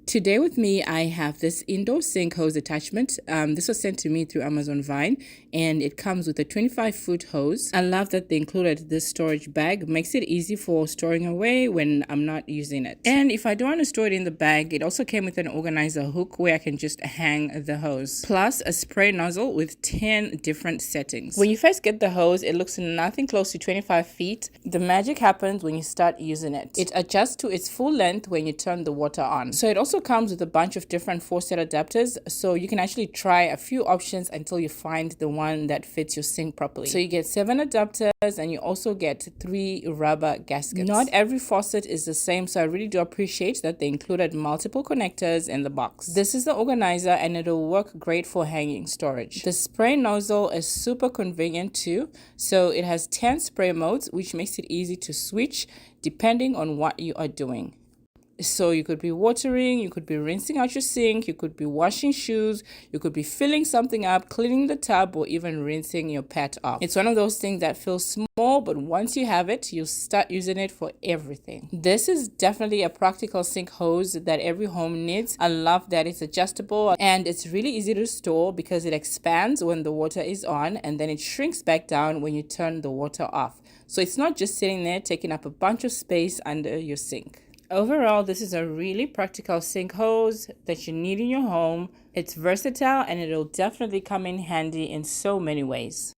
Today with me, I have this indoor sink hose attachment. This was sent to me through Amazon Vine, and it comes with a 25-foot hose. I love that they included this storage bag. Makes it easy for storing away when I'm not using it. And if I don't want to store it in the bag, it also came with an organizer hook where I can just hang the hose. Plus a spray nozzle with 10 different settings. When you first get the hose, it looks nothing close to 25 feet. The magic happens when you start using it. It adjusts to its full length when you turn the water on. So it also comes with a bunch of different faucet adapters, so you can actually try a few options until you find the one that fits your sink properly. So you get 7 adapters and you also get 3 rubber gaskets. Not every faucet is the same, so I really do appreciate that they included multiple connectors in the box. This is the organizer and it'll work great for hanging storage. The spray nozzle is super convenient too, so it has 10 spray modes, which makes it easy to switch depending on what you are doing. So you could be watering, you could be rinsing out your sink, you could be washing shoes, you could be filling something up, cleaning the tub, or even rinsing your pet off. It's one of those things that feels small, but once you have it, you'll start using it for everything. This is definitely a practical sink hose that every home needs. I love that it's adjustable and it's really easy to store because it expands when the water is on and then it shrinks back down when you turn the water off. So it's not just sitting there taking up a bunch of space under your sink. Overall, this is a really practical sink hose that you need in your home. It's versatile and it'll definitely come in handy in so many ways.